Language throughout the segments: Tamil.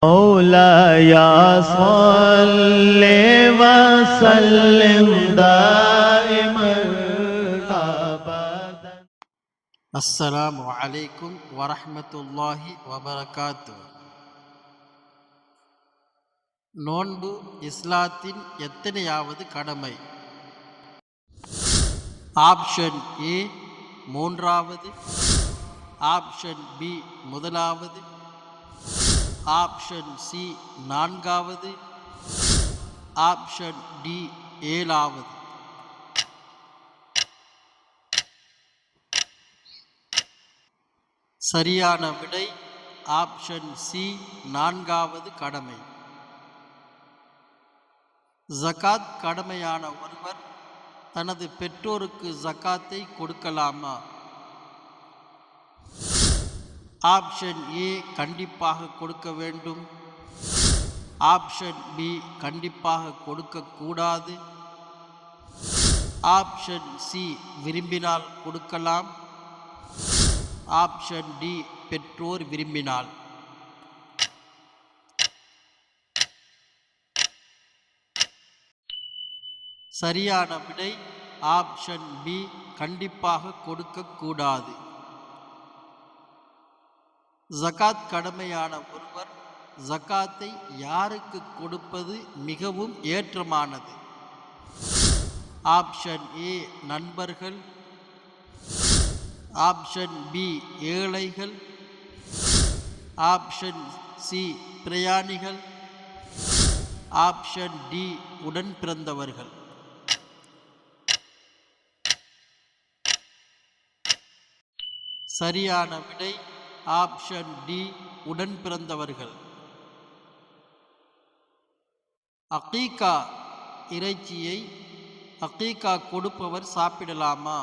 مولاي صل وسلم دائما أبدا. السلام عليكم ورحمة الله وبركاته. நோன்பு இஸ்லாத்தின் எத்தனையாவது கடமை? ஆப்ஷன் ஏ மூன்றாவது, ஆப்ஷன் பி முதலாவது, ஆப்ஷன் சி நான்காவது, ஆப்ஷன் டி ஏழாவது. சரியான விடை ஆப்ஷன் சி நான்காவது கடமை. ஜகாத் கடமையான ஒருவர் தனது பெற்றோருக்கு ஜகாத்தை கொடுக்கலாமா? ஆப்ஷன் ஏ கண்டிப்பாக கொடுக்க வேண்டும், ஆப்ஷன் பி கண்டிப்பாக கொடுக்கக்கூடாது, ஆப்ஷன் சி விரும்பினால் கொடுக்கலாம், ஆப்ஷன் டி பெற்றோர் விரும்பினால். சரியான விடை ஆப்ஷன் பி கண்டிப்பாக கொடுக்கக்கூடாது. ஜகாத் கடமையான ஒருவர் ஜகாத்தை யாருக்கு கொடுப்பது மிகவும் ஏற்றமானது? ஆப்ஷன் ஏ நண்பர்கள், ஆப்ஷன் பி ஏழைகள், ஆப்ஷன் சி பிரயாணிகள், ஆப்ஷன் டி உடன் பிறந்தவர்கள். சரியான விடை ஆப்ஷன் டி உடன் பிறந்தவர்கள். அகீகா இறைச்சியை அகீகா கொடுப்பவர் சாப்பிடலாமா?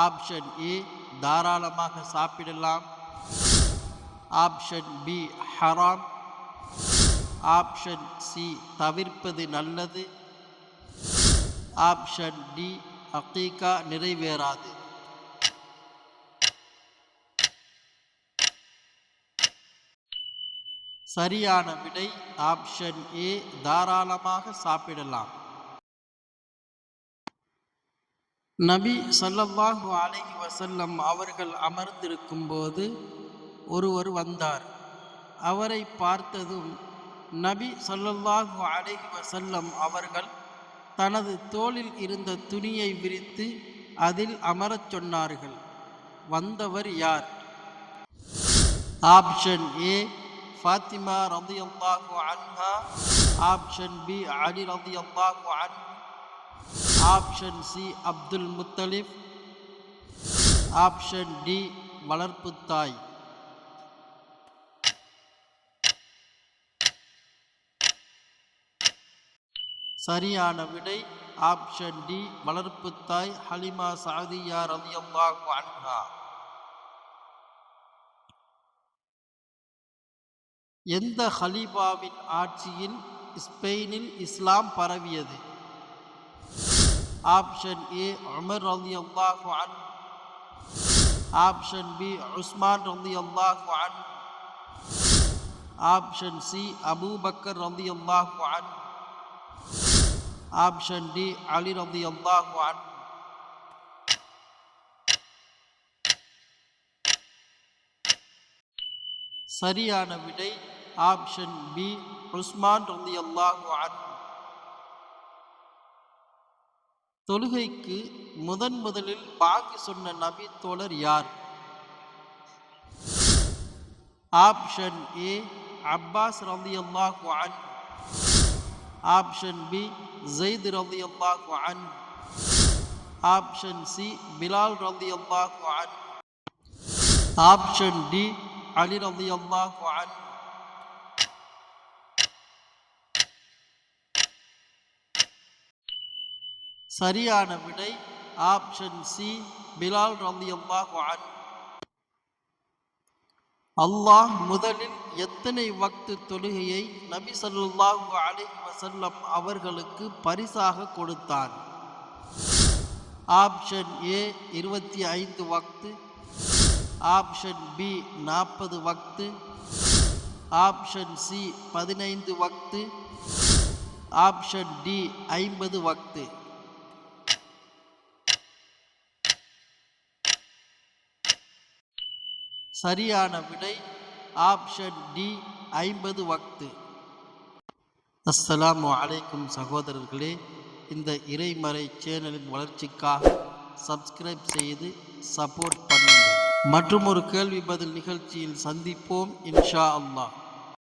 ஆப்ஷன் ஏ தாராளமாக சாப்பிடலாம், ஆப்ஷன் பி ஹராம், ஆப்ஷன் சி தவிர்ப்பது நல்லது, ஆப்ஷன் டி அகீகா நிறைவேறாது. சரியான விடை ஆப்ஷன் ஏ தாராளமாக சாப்பிடலாம். நபி ஸல்லல்லாஹு அலைஹி வஸல்லம் அவர்கள் அமர்ந்திருக்கும் போது ஒருவர் வந்தார். அவரை பார்த்ததும் நபி ஸல்லல்லாஹு அலைஹி வஸல்லம் அவர்கள் தனது தோளில் இருந்த துணியை விரித்து அதில் அமரச் சொன்னார்கள். வந்தவர் யார்? ஆப்ஷன் ஏ ஃபாத்திமா ரலியல்லாஹு அன்ஹா, ஆப்ஷன் பி அலி ரலியல்லாஹு அன்ஹு, option C Abdul Muttalib, option D வளர்ப்பு தாய். சரியான விடை ஆப்ஷன் டி வளர்ப்பு தாய் ஹலிமா சஅதியா ரலியல்லாஹு அன்ஹா. எந்த ஹலீஃபாவின் ஆட்சியில் ஸ்பெயினில் இஸ்லாம் பரவியது? ஆப்ஷன் ஏ உமர் ரலியல்லாஹு அன்ஹு, ஆப்ஷன் பி உஸ்மான் ரலியல்லாஹு அன்ஹு, ஆப்ஷன் சி அபூபக்கர் ரலியல்லாஹு அன்ஹு, ஆப்ஷன் டி அலி ரலியல்லாஹு அன்ஹு. சரியான விடை ஆப்ஷன் பி உஸ்மான் ரலியல்லாஹு அன்ஹு. தொழுகைக்கு முதலில் பாங்கி சொன்ன நபி தோழர் யார்? ஆப்ஷன் ஏ அப்பாஸ் ரலியல்லாஹு அன்ஹு, ஆப்ஷன் பி ஸைத் ரலியல்லாஹு அன்ஹு, ஆப்ஷன் சி பிலால் ரலியல்லாஹு அன்ஹு, ஆப்ஷன் டி அலி ரலியல்லாஹு அன்ஹு. சரியான விடை ஆப்ஷன் சி பிலால் ரலியல்லாஹு அன்ஹு. அல்லாஹ் முதலில் எத்தனை வக்து தொழுகையை நபி ஸல்லல்லாஹு அலைஹி வஸல்லம் அவர்களுக்கு பரிசாக கொடுத்தான்? ஆப்ஷன் ஏ 25 வக்து, ஆப்ஷன் பி 40 வக்து, ஆப்ஷன் சி 15 வக்து, ஆப்ஷன் டி 50 வக்து. சரியான விடை ஆப்ஷன் டி 50 வக்து. அஸ்ஸலாமு அலைக்கும் சகோதரர்களே, இந்த இறைமறை சேனலின் வளர்ச்சிக்காக சப்ஸ்கிரைப் செய்து சப்போர்ட் பண்ணுங்கள். மற்றும் ஒரு கேள்வி பதில் நிகழ்ச்சியில் சந்திப்போம் இன்ஷா அல்லாஹ்.